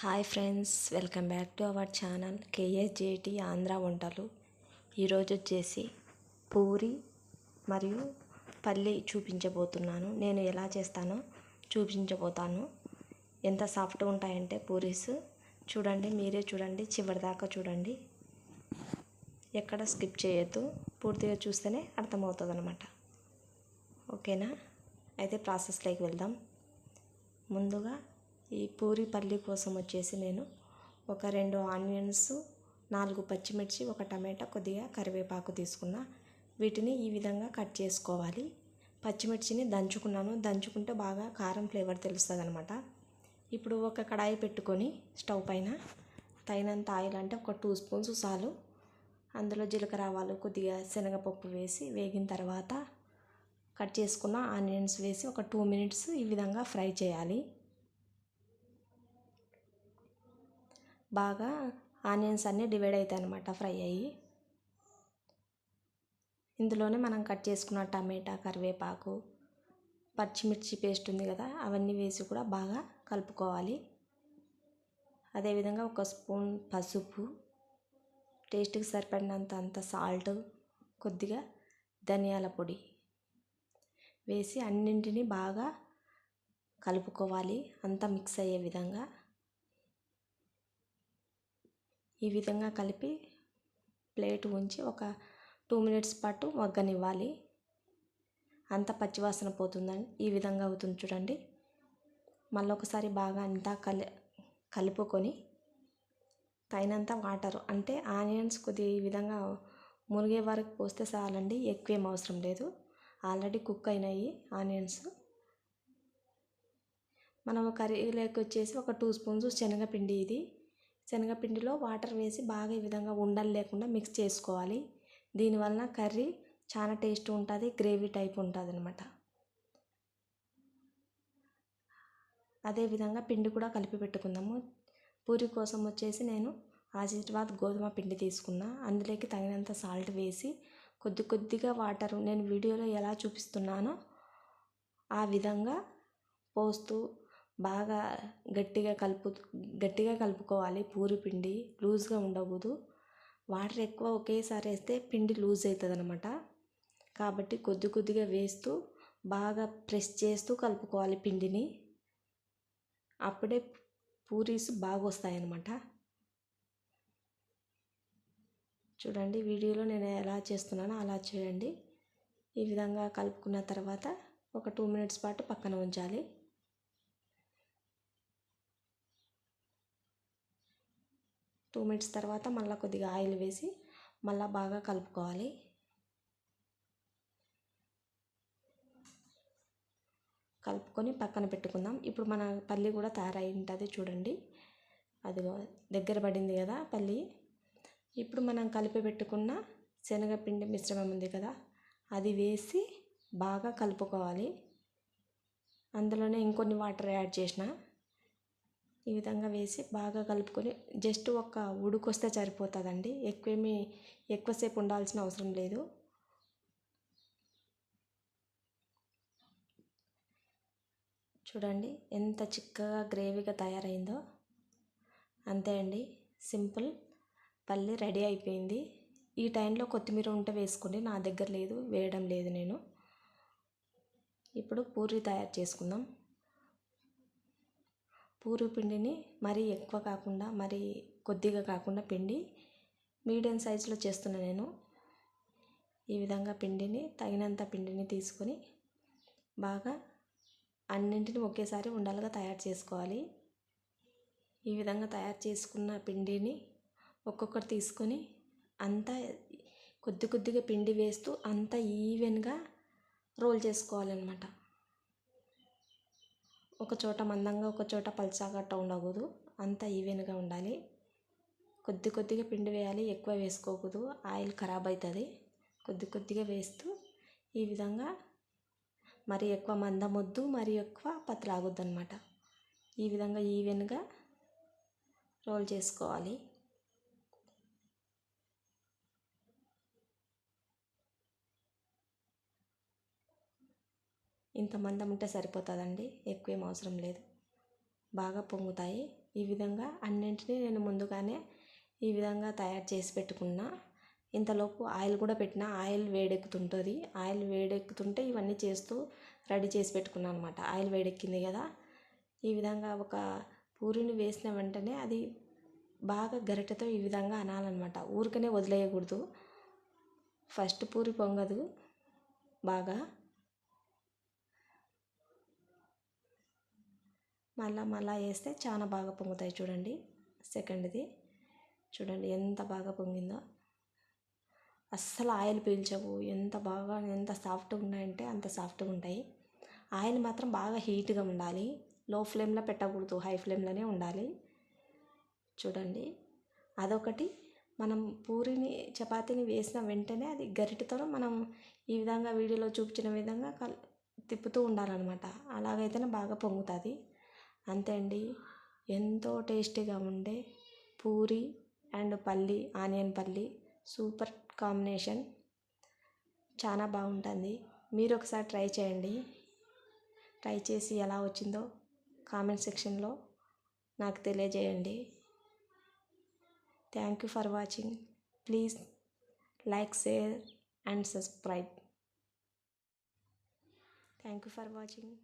Hi friends, welcome back to our channel KSJT Andhra వంటలు. ఈరోజు వచ్చేసి పూరి మరియు పల్లి చూపించబోతున్నాను. నేను ఎలా చేస్తానో చూపించబోతాను. ఎంత సాఫ్ట్గా ఉంటాయంటే పూరీస్ చూడండి, మీరే చూడండి, చివరిదాకా చూడండి, ఎక్కడ స్కిప్ చేయొద్దు. పూర్తిగా చూస్తేనే అర్థమవుతుంది అన్నమాట. ఓకేనా? అయితే ప్రాసెస్లోకి వెళ్దాం. ముందుగా ఈ పూరి పల్లి కోసం వచ్చేసి నేను ఒక 2 ఆనియన్స్, 4 పచ్చిమిర్చి, ఒక టమాటా, కొద్దిగా కరివేపాకు తీసుకున్నా. వీటిని ఈ విధంగా కట్ చేసుకోవాలి. పచ్చిమిర్చిని దంచుకున్నాను. దంచుకుంటే బాగా కారం ఫ్లేవర్ తెలుస్తుంది అనమాట. ఇప్పుడు ఒక కడాయి పెట్టుకొని స్టవ్ పైన తగినంత ఆయిల్, అంటే ఒక 2 స్పూన్స్ చాలు. అందులో జీలకర్ర, ఆవాలు, కొద్దిగా శనగపప్పు వేసి వేగిన తర్వాత కట్ చేసుకున్న ఆనియన్స్ వేసి ఒక 2 మినిట్స్ ఈ విధంగా ఫ్రై చేయాలి. బాగా ఆనియన్స్ అన్నీ డివైడ్ అవుతాయి అన్నమాట, ఫ్రై అయ్యి. ఇందులోనే మనం కట్ చేసుకున్న టమాటా, కరివేపాకు, పచ్చిమిర్చి పేస్ట్ ఉంది కదా, అవన్నీ వేసి కూడా బాగా కలుపుకోవాలి. అదేవిధంగా ఒక స్పూన్ పసుపు, టేస్ట్కి సరిపడినంత సాల్ట్, కొద్దిగా ధనియాల పొడి వేసి అన్నింటినీ బాగా కలుపుకోవాలి. అంతా మిక్స్ అయ్యే విధంగా. ఈ విధంగా కలిపి ప్లేట్ ఉంచి ఒక 2 మినిట్స్ పాటు మగ్గనివ్వాలి. అంత పచ్చివాసన పోతుందని ఈ విధంగా అవుతుంది చూడండి. మళ్ళీ ఒకసారి బాగా అంతా కలుపుకొని తగినంత వాటర్, అంటే ఆనియన్స్ కొద్దిగా ఈ విధంగా మునిగే వరకు పోస్తే చాలండి, ఎక్కువేం అవసరం లేదు. ఆల్రెడీ కుక్ అయినాయి ఆనియన్స్. మనం కర్రీలోకి వచ్చేసి ఒక 2 స్పూన్స్ శనగపిండి, ఇది శనగపిండిలో వాటర్ వేసి బాగా ఈ విధంగా ఉండలు లేకుండా మిక్స్ చేసుకోవాలి. దీనివలన కర్రీ చాలా టేస్ట్ ఉంటుంది, గ్రేవీ టైప్ ఉంటుంది అనమాట. అదేవిధంగా పిండి కూడా కలిపి పెట్టుకుందాము. పూరి కోసం వచ్చేసి నేను ఆశీర్వాద్ గోధుమ పిండి తీసుకున్నా. అందులోకి తగినంత సాల్ట్ వేసి కొద్దిగా వాటర్, నేను వీడియోలో ఎలా చూపిస్తున్నానో ఆ విధంగా పోస్తూ బాగా గట్టిగా కలుపుకోవాలి. పూరి పిండి లూజ్గా ఉండకూడదు. వాటర్ ఎక్కువ ఒకేసారి వేస్తే పిండి లూజ్ అవుతుంది అనమాట. కాబట్టి కొద్దిగా వేస్తూ బాగా ప్రెస్ చేస్తూ కలుపుకోవాలి పిండిని. అప్పుడే పూరీస్ బాగా వస్తాయన్నమాట. చూడండి, వీడియోలో నేను ఎలా చేస్తున్నానో అలా చేయండి. ఈ విధంగా కలుపుకున్న తర్వాత ఒక 2 మినిట్స్ పాటు పక్కన ఉంచాలి. 2 మినిట్స్ తర్వాత మళ్ళీ కొద్దిగా ఆయిల్ వేసి మళ్ళీ బాగా కలుపుకోవాలి. కలుపుకొని పక్కన పెట్టుకుందాం. ఇప్పుడు మన పల్లి కూడా తయారై ఉంటుంది చూడండి. అది దగ్గర పడింది కదా పల్లి. ఇప్పుడు మనం కలిపి పెట్టుకున్న శనగపిండి మిశ్రమం ఉంది కదా, అది వేసి బాగా కలుపుకోవాలి. అందులోనే ఇంకొన్ని వాటర్ యాడ్ చేసిన. ఈ విధంగా వేసి బాగా కలుపుకొని జస్ట్ ఒక ఉడుకొస్తే సరిపోతుందండి. ఎక్కువసేపు ఉండాల్సిన అవసరం లేదు. చూడండి ఎంత చిక్కగా గ్రేవీగా తయారైందో. అంతే అండి, సింపుల్ పల్లి రెడీ అయిపోయింది. ఈ టైంలో కొత్తిమీర ఉంటే వేసుకోండి, నా దగ్గర లేదు, వేయడం లేదు నేను. ఇప్పుడు పూరి తయారు చేసుకుందాం. పూరి పిండిని మరీ ఎక్కువ కాకుండా మరీ కొద్దిగా కాకుండా పిండి మీడియం సైజులో చేస్తున్నా నేను. ఈ విధంగా తగినంత పిండిని తీసుకొని బాగా అన్నింటిని ఒకేసారి ఉండలుగా తయారు చేసుకోవాలి. ఈ విధంగా తయారు చేసుకున్న పిండిని ఒక్కొక్కటి తీసుకొని అంతా కొద్దిగా పిండి వేస్తూ అంతా ఈవెన్గా రోల్ చేసుకోవాలన్నమాట. ఒక చోట మందంగా, ఒక చోట పల్చగా ఉండకూడదు, అంతా ఈవెన్గా ఉండాలి. కొద్దిగా పిండి వేయాలి, ఎక్కువ వేసుకోకూడదు, ఆయిల్ ఖరాబ్ అవుతుంది. కొద్దిగా వేస్తూ ఈ విధంగా మరి ఎక్కువ మందం వద్దు, మరి ఎక్కువ పతలాగొద్దు అనమాట. ఈ విధంగా ఈవెన్గా రోల్ చేసుకోవాలి. ఇంత మందం ఉంటే సరిపోతుందండి, ఎక్కువేం అవసరం లేదు. బాగా పొంగుతాయి. ఈ విధంగా అన్నింటినీ నేను ముందుగానే ఈ విధంగా తయారు చేసి పెట్టుకున్నా. ఇంతలోపు ఆయిల్ కూడా పెట్టిన, ఆయిల్ వేడెక్కుతుంటుంది. ఆయిల్ వేడెక్కుతుంటే ఇవన్నీ చేస్తూ రెడీ చేసి పెట్టుకున్నాను అనమాట. ఆయిల్ వేడెక్కింది కదా, ఈ విధంగా ఒక పూరిని వేసిన వెంటనే అది బాగా గరిటెతో ఈ విధంగా అనాలన్నమాట. ఊరికనే వదిలేయకూడదు. ఫస్ట్ పూరి పొంగదు బాగా, మళ్ళా వేస్తే చాలా బాగా పొంగుతాయి. చూడండి, సెకండ్ది చూడండి ఎంత బాగా పొంగిందో. అస్సలు ఆయిల్ పీల్చవు. ఎంత సాఫ్ట్గా ఉన్నాయంటే అంత సాఫ్ట్గా ఉంటాయి. ఆయిల్ మాత్రం బాగా హీట్గా ఉండాలి. లో ఫ్లేమ్లో పెట్టకూడదు, హై ఫ్లేమ్లోనే ఉండాలి. చూడండి, అదొకటి. మనం పూరిని చపాతీని వేసిన వెంటనే అది గరిటెతో మనం ఈ విధంగా వీడియోలో చూపించిన విధంగా తిప్పుతూ ఉండాలన్నమాట. అలాగైతేనే బాగా పొంగుతుంది. అంతే అండి, ఎంతో టేస్టీగా ఉండే పూరి అండ్ పల్లి, ఆనియన్ పల్లి సూపర్ కాంబినేషన్. చాలా బాగుంటుంది. మీరు ఒకసారి ట్రై చేయండి. ట్రై చేసి ఎలా వచ్చిందో కామెంట్ సెక్షన్లో నాకు తెలియజేయండి. Thank you for watching. Please like, share and subscribe. Thank you for watching.